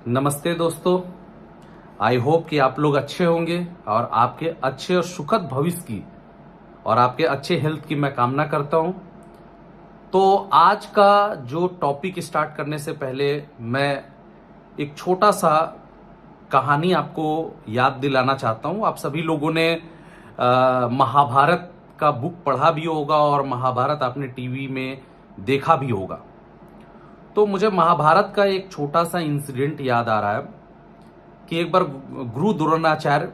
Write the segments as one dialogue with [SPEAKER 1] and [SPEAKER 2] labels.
[SPEAKER 1] नमस्ते दोस्तों। I hope कि आप लोग अच्छे होंगे और आपके अच्छे और सुखद भविष्य की और आपके अच्छे हेल्थ की मैं कामना करता हूं। तो आज का जो टॉपिक स्टार्ट करने से पहले मैं एक छोटा सा कहानी आपको याद दिलाना चाहता हूं। आप सभी लोगों ने महाभारत का बुक पढ़ा भी होगा और महाभारत आपने टीवी में देखा भी होगा। तो मुझे महाभारत का एक छोटा सा इंसिडेंट याद आ रहा है कि एक बार गुरु द्रोणाचार्य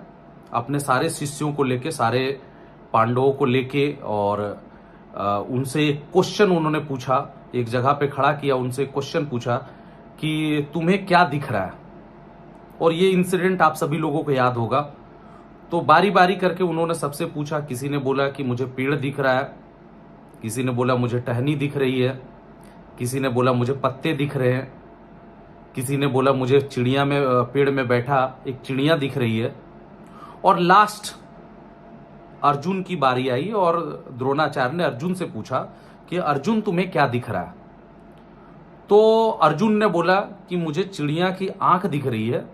[SPEAKER 1] अपने सारे शिष्यों को लेके, सारे पांडवों को लेके और उनसे एक क्वेश्चन उन्होंने पूछा, एक जगह पे खड़ा किया, उनसे एक क्वेश्चन पूछा कि तुम्हें क्या दिख रहा है। और ये इंसिडेंट आप सभी लोगों को याद होगा। तो बारी बारी करके उन्होंने सबसे पूछा। किसी ने बोला कि मुझे पेड़ दिख रहा है, किसी ने बोला मुझे टहनी दिख रही है, किसी ने बोला मुझे पत्ते दिख रहे हैं, किसी ने बोला मुझे चिड़िया में, पेड़ में बैठा एक चिड़िया दिख रही है। और लास्ट अर्जुन की बारी आई और द्रोणाचार्य ने अर्जुन से पूछा कि अर्जुन तुम्हें क्या दिख रहा है। तो अर्जुन ने बोला कि मुझे चिड़िया की आंख दिख रही है,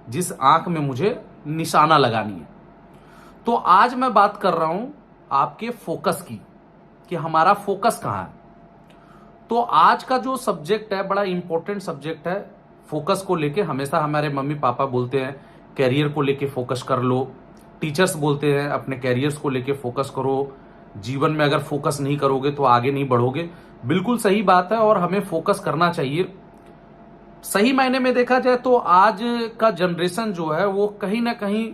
[SPEAKER 1] जिस आंख में मुझे निशाना लगानी है। तो आज मैं बात कर रहा हूं आपके फोकस की, कि हमारा फोकस कहां है। तो आज का जो सब्जेक्ट है बड़ा इंपॉर्टेंट सब्जेक्ट है। फोकस को लेके हमेशा हमारे मम्मी पापा बोलते हैं कैरियर को लेके फोकस कर लो, टीचर्स बोलते हैं अपने कैरियर्स को लेके फोकस करो, जीवन में अगर फोकस नहीं करोगे तो आगे नहीं बढ़ोगे। बिल्कुल सही बात है और हमें फोकस करना चाहिए। सही मायने में देखा जाए तो आज का जनरेशन जो है वो कहीं ना कहीं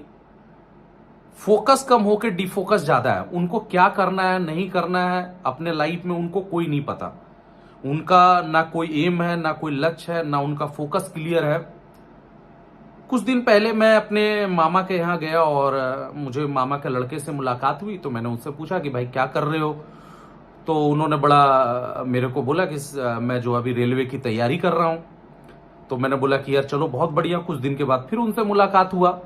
[SPEAKER 1] फोकस कम होकर डिफोकस ज्यादा है। उनको क्या करना है नहीं करना है अपने लाइफ में उनको कोई नहीं पता। उनका ना कोई एम है, ना कोई लक्ष्य है, ना उनका फोकस क्लियर है। कुछ दिन पहले मैं अपने मामा के यहाँ गया और मुझे मामा के लड़के से मुलाकात हुई। तो मैंने उनसे पूछा कि भाई क्या कर रहे हो। तो उन्होंने बड़ा मेरे को बोला कि मैं जो अभी रेलवे की तैयारी कर रहा हूं। तो मैंने बोला कि यार चलो बहुत बढ़िया। कुछ दिन के बाद फिर उनसे मुलाकात हुआ।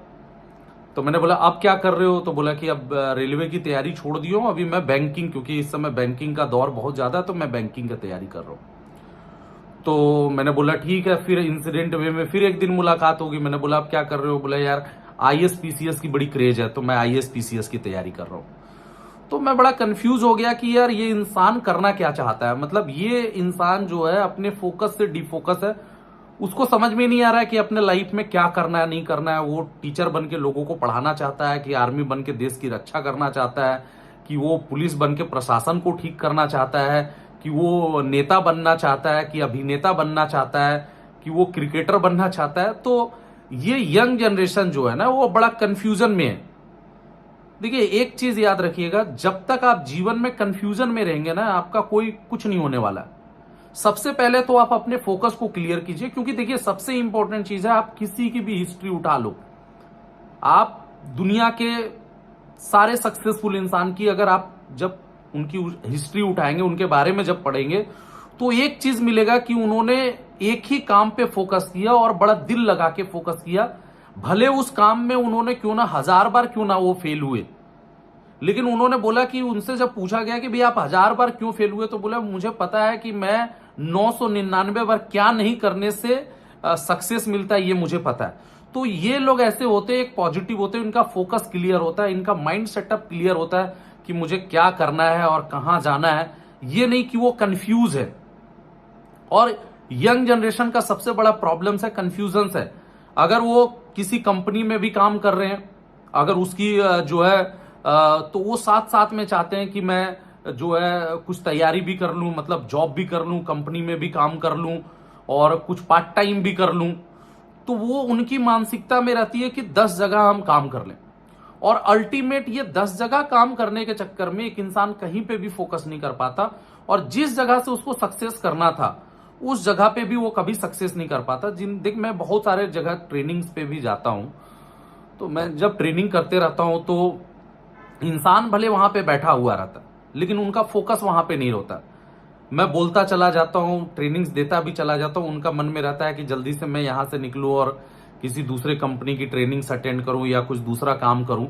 [SPEAKER 1] तो मैंने बोला अब क्या कर रहे हो। तो बोला कि अब रेलवे की तैयारी छोड़ दी हूं, अभी मैं बैंकिंग, क्योंकि इस समय बैंकिंग का दौर बहुत ज्यादा, तो मैं बैंकिंग की तैयारी कर रहा हूं। तो मैंने बोला ठीक है। फिर इंसिडेंट वे में फिर एक दिन मुलाकात होगी। मैंने बोला अब क्या कर रहे हो। बोला यार आईएएस पीसीएस की बड़ी क्रेज है, तो मैं आईएएस पीसीएस की तैयारी कर रहा हूं। तो मैं बड़ा कंफ्यूज हो गया कि यार ये इंसान करना क्या चाहता है। मतलब ये इंसान जो है अपने फोकस से डिफोकस है। उसको समझ में नहीं आ रहा है कि अपने लाइफ में क्या करना है नहीं करना है। वो टीचर बन के लोगों को पढ़ाना चाहता है, कि आर्मी बन के देश की रक्षा करना चाहता है, कि वो पुलिस बन के प्रशासन को ठीक करना चाहता है, कि वो नेता बनना चाहता है, कि अभिनेता बनना चाहता है, कि वो क्रिकेटर बनना चाहता है। तो ये यंग जनरेशन जो है ना वो बड़ा कंफ्यूजन में है। देखिए एक चीज याद रखिएगा, जब तक आप जीवन में कंफ्यूजन में रहेंगे ना आपका कोई कुछ नहीं होने वाला। सबसे पहले तो आप अपने फोकस को क्लियर कीजिए, क्योंकि देखिए सबसे इंपॉर्टेंट चीज है, आप किसी की भी हिस्ट्री उठा लो, आप दुनिया के सारे सक्सेसफुल इंसान की अगर आप जब उनकी हिस्ट्री उठाएंगे, उनके बारे में जब पढ़ेंगे, तो एक चीज मिलेगा कि उन्होंने एक ही काम पे फोकस किया और बड़ा दिल लगा के फोकस किया। भले उस काम में उन्होंने क्यों ना 1000 बार क्यों ना वो फेल हुए, लेकिन उन्होंने बोला कि उनसे जब पूछा गया कि भाई आप 1000 बार क्यों फेल हुए, तो बोला मुझे पता है कि मैं 999 बार क्या नहीं करने से सक्सेस मिलता है, ये मुझे पता है। तो ये लोग ऐसे होते हैं, एक पॉजिटिव होते हैं, इनका फोकस क्लियर होता है, इनका माइंड सेटअप क्लियर होता है कि मुझे क्या करना है और कहां जाना है। ये नहीं कि वो कंफ्यूज है। और यंग जनरेशन का सबसे बड़ा प्रॉब्लम है कंफ्यूजन है। अगर वो किसी कंपनी में भी काम कर रहे हैं, अगर उसकी जो है तो वो साथ साथ में चाहते हैं कि मैं जो है कुछ तैयारी भी कर लूं, मतलब जॉब भी कर लूं, कंपनी में भी काम कर लूं और कुछ पार्ट टाइम भी कर लूं। तो वो उनकी मानसिकता में रहती है कि 10 जगह हम काम कर लें। और अल्टीमेट ये 10 जगह काम करने के चक्कर में एक इंसान कहीं पे भी फोकस नहीं कर पाता, और जिस जगह से उसको सक्सेस करना था उस जगह पे भी वो कभी सक्सेस नहीं कर पाता। देख मैं बहुत सारे जगह ट्रेनिंग्स पे भी जाता हूं, तो मैं जब ट्रेनिंग करते रहता हूं तो इंसान भले वहां पे बैठा हुआ रहता लेकिन उनका फोकस वहां पे नहीं होता। मैं बोलता चला जाता हूं, ट्रेनिंग्स देता भी चला जाता हूं, उनका मन में रहता है कि जल्दी से मैं यहां से निकलूं और किसी दूसरे कंपनी की ट्रेनिंग्स अटेंड करूं या कुछ दूसरा काम करूं।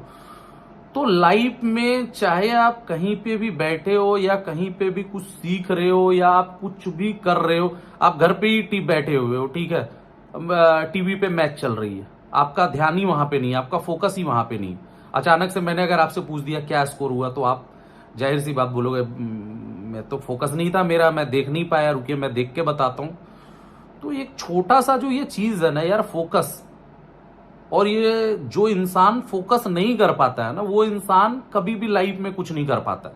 [SPEAKER 1] तो लाइफ में चाहे आप कहीं पे भी बैठे हो या कहीं पे भी कुछ सीख रहे हो या आप कुछ भी कर रहे हो, आप घर पे ही बैठे हुए हो, ठीक है, टीवी पे मैच चल रही है, आपका ध्यान ही वहां पे नहीं है, आपका फोकस ही वहां पे नहीं है। अचानक से मैंने अगर आपसे पूछ दिया क्या स्कोर हुआ, तो आप जाहिर सी बात बोलोगे मैं तो फोकस नहीं था मेरा, मैं देख नहीं पाया, रुकिए मैं देख के बताता हूं। तो एक छोटा सा जो ये चीज है ना यार, फोकस, और ये जो इंसान फोकस नहीं कर पाता है ना, वो इंसान कभी भी लाइफ में कुछ नहीं कर पाता।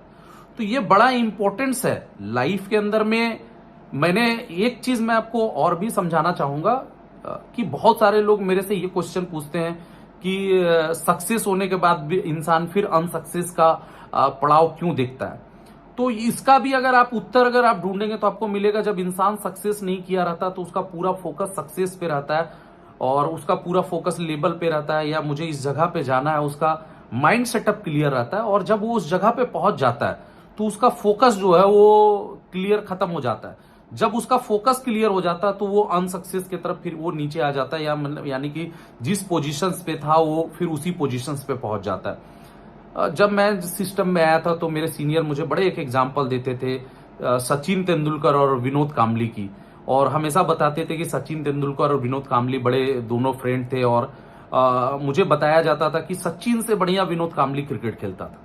[SPEAKER 1] तो ये बड़ा इंपॉर्टेंस है लाइफ के अंदर में। मैंने एक चीज मैं आपको और भी समझाना चाहूंगा कि बहुत सारे लोग मेरे से ये क्वेश्चन पूछते हैं कि सक्सेस होने के बाद भी इंसान फिर अनसक्सेस का पड़ाव क्यों देखता है। तो इसका भी अगर आप उत्तर अगर आप ढूंढेंगे तो आपको मिलेगा, जब इंसान सक्सेस नहीं किया रहता तो उसका पूरा फोकस सक्सेस पे रहता है, और उसका पूरा फोकस लेवल पे रहता है, या मुझे इस जगह पे जाना है, उसका माइंड सेटअप क्लियर रहता है। और जब वो उस जगह पे पहुंच जाता है तो उसका फोकस जो है वो क्लियर खत्म हो जाता है। जब उसका फोकस क्लियर हो जाता है तो वो अनसक्सेस की तरफ फिर वो नीचे आ जाता है, या मतलब यानी कि जिस पोजीशंस पे था वो फिर उसी पोजीशंस पे पहुंच जाता है। जब मैं सिस्टम में आया था तो मेरे सीनियर मुझे बड़े एक एग्जाम्पल देते थे सचिन तेंदुलकर और विनोद कांबली की, और हमेशा बताते थे कि सचिन तेंदुलकर और विनोद कांबली बड़े दोनों फ्रेंड थे, और मुझे बताया जाता था कि सचिन से बढ़िया विनोद कांबली क्रिकेट खेलता था।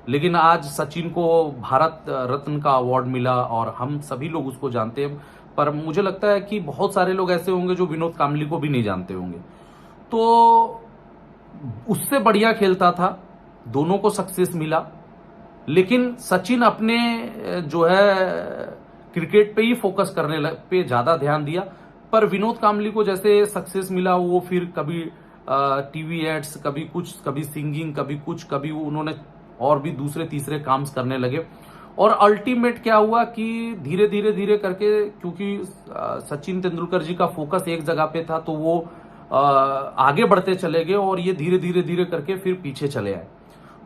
[SPEAKER 1] लेकिन आज सचिन को भारत रत्न का अवार्ड मिला और हम सभी लोग उसको जानते हैं, पर मुझे लगता है कि बहुत सारे लोग ऐसे होंगे जो विनोद कांबली को भी नहीं जानते होंगे। तो उससे बढ़िया खेलता था, दोनों को सक्सेस मिला, लेकिन सचिन अपने जो है क्रिकेट पे ही फोकस पे ज्यादा ध्यान दिया। पर विनोद कांबली को जैसे सक्सेस मिला, वो फिर कभी टीवी एड्स, कभी कुछ, कभी सिंगिंग, कभी कुछ, कभी उन्होंने और भी दूसरे तीसरे काम करने लगे। और अल्टीमेट क्या हुआ कि धीरे धीरे धीरे करके, क्योंकि सचिन तेंदुलकर जी का फोकस एक जगह पे था, तो वो आगे बढ़ते चले गए, और ये धीरे धीरे धीरे करके फिर पीछे चले आए।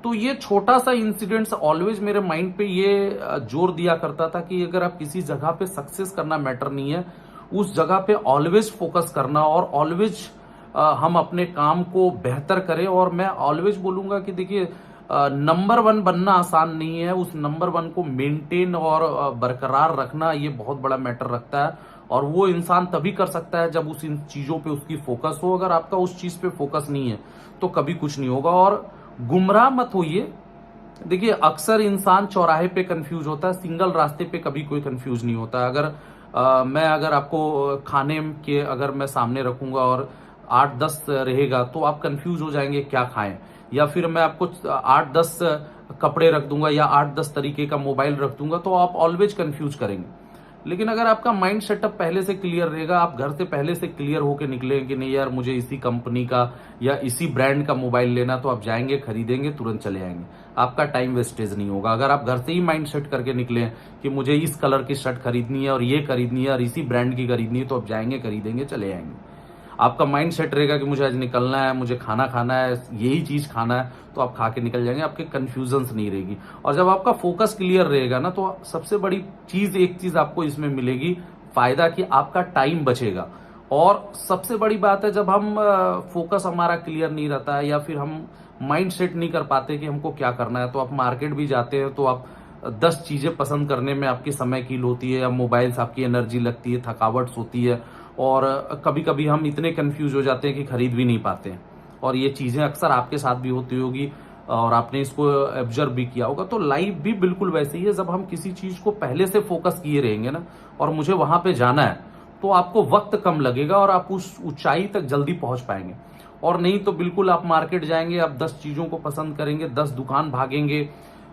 [SPEAKER 1] तो ये छोटा सा इंसिडेंट्स ऑलवेज मेरे माइंड पे ये जोर दिया करता था कि अगर आप किसी जगह पे सक्सेस करना मैटर नहीं है, उस जगह पे ऑलवेज फोकस करना, और ऑलवेज हम अपने काम को बेहतर करें। और मैं ऑलवेज बोलूंगा कि देखिए, नंबर वन बनना आसान नहीं है, उस नंबर वन को मेंटेन और बरकरार रखना ये बहुत बड़ा मैटर रखता है। और वो इंसान तभी कर सकता है जब उस इन चीजों पे उसकी फोकस हो। अगर आपका उस चीज पे फोकस नहीं है तो कभी कुछ नहीं होगा। और गुमराह मत होइए। देखिए, अक्सर इंसान चौराहे पे कंफ्यूज होता है, सिंगल रास्ते पे कभी कोई कंफ्यूज नहीं होता। अगर मैं अगर आपको खाने के अगर मैं सामने रखूंगा और 8-10 रहेगा तो आप कंफ्यूज हो जाएंगे क्या खाएं, या फिर मैं आपको 8-10 कपड़े रख दूंगा या 8-10 तरीके का मोबाइल रख दूंगा तो आप ऑलवेज कंफ्यूज करेंगे। लेकिन अगर आपका माइंड सेटअप पहले से क्लियर रहेगा, आप घर से पहले से क्लियर होकर निकलेंगे कि नहीं यार मुझे इसी कंपनी का या इसी ब्रांड का मोबाइल लेना, तो आप जाएंगे, खरीदेंगे, तुरंत चले आएंगे, आपका टाइम वेस्टेज नहीं होगा। अगर आप घर से ही माइंड सेट करके निकले कि मुझे इस कलर की शर्ट खरीदनी है और ये खरीदनी है और इसी ब्रांड की खरीदनी है, तो आप जाएंगे, खरीदेंगे, चले आएंगे। आपका माइंड सेट रहेगा कि मुझे आज निकलना है, मुझे खाना खाना है, यही चीज खाना है, तो आप खा के निकल जाएंगे, आपके कंफ्यूजन्स नहीं रहेगी। और जब आपका फोकस क्लियर रहेगा ना, तो सबसे बड़ी चीज, एक चीज आपको इसमें मिलेगी फायदा, कि आपका टाइम बचेगा। और सबसे बड़ी बात है, जब हम फोकस हमारा क्लियर नहीं रहता है या फिर हम माइंड सेट नहीं कर पाते कि हमको क्या करना है, तो आप मार्केट भी जाते हैं तो आप 10 चीजें पसंद करने में आपकी समय कील होती है, या मोबाइल से आपकी एनर्जी लगती है, थकावट होती है, और कभी कभी हम इतने कंफ्यूज हो जाते हैं कि खरीद भी नहीं पाते हैं। और ये चीजें अक्सर आपके साथ भी होती होगी और आपने इसको ऑब्जर्व भी किया होगा। तो लाइफ भी बिल्कुल वैसे ही है, जब हम किसी चीज को पहले से फोकस किए रहेंगे ना, और मुझे वहां पे जाना है, तो आपको वक्त कम लगेगा और आप उस ऊंचाई तक जल्दी पहुंच पाएंगे। और नहीं तो बिल्कुल आप मार्केट जाएंगे, आप 10 चीजों को पसंद करेंगे, 10 दुकान भागेंगे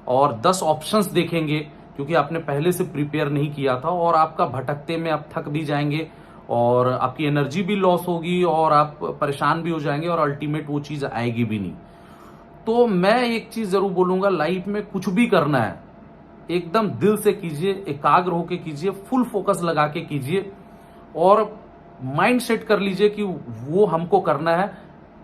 [SPEAKER 1] और 10 ऑप्शंस देखेंगे, क्योंकि आपने पहले से प्रिपेयर नहीं किया था, और आपका भटकते में आप थक भी जाएंगे और आपकी एनर्जी भी लॉस होगी और आप परेशान भी हो जाएंगे, और अल्टीमेट वो चीज आएगी भी नहीं। तो मैं एक चीज जरूर बोलूंगा, लाइफ में कुछ भी करना है एकदम दिल से कीजिए, एकाग्र होके कीजिए, फुल फोकस लगा के कीजिए, और माइंड सेट कर लीजिए कि वो हमको करना है।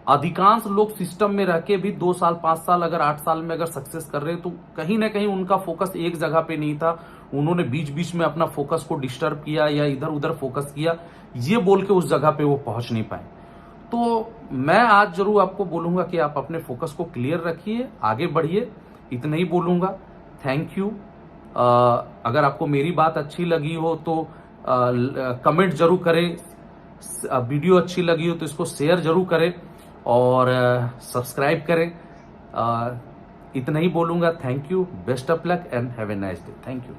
[SPEAKER 1] अधिकांश लोग सिस्टम में रह के भी 2 साल, 5 साल, अगर 8 साल में अगर सक्सेस कर रहे हैं, तो कहीं ना कहीं उनका फोकस एक जगह पे नहीं था, उन्होंने बीच बीच में अपना फोकस को डिस्टर्ब किया या इधर उधर फोकस किया, ये बोल के उस जगह पे वो पहुंच नहीं पाए। तो मैं आज जरूर आपको बोलूंगा कि आप अपने फोकस को क्लियर रखिए, आगे बढ़िए, इतना ही बोलूंगा। Thank you. अगर आपको मेरी बात अच्छी लगी हो तो कमेंट जरूर करें, वीडियो अच्छी लगी हो तो इसको शेयर जरूर करें और सब्सक्राइब करें। इतना ही बोलूंगा। Thank you, best of luck and have a nice day. Thank you.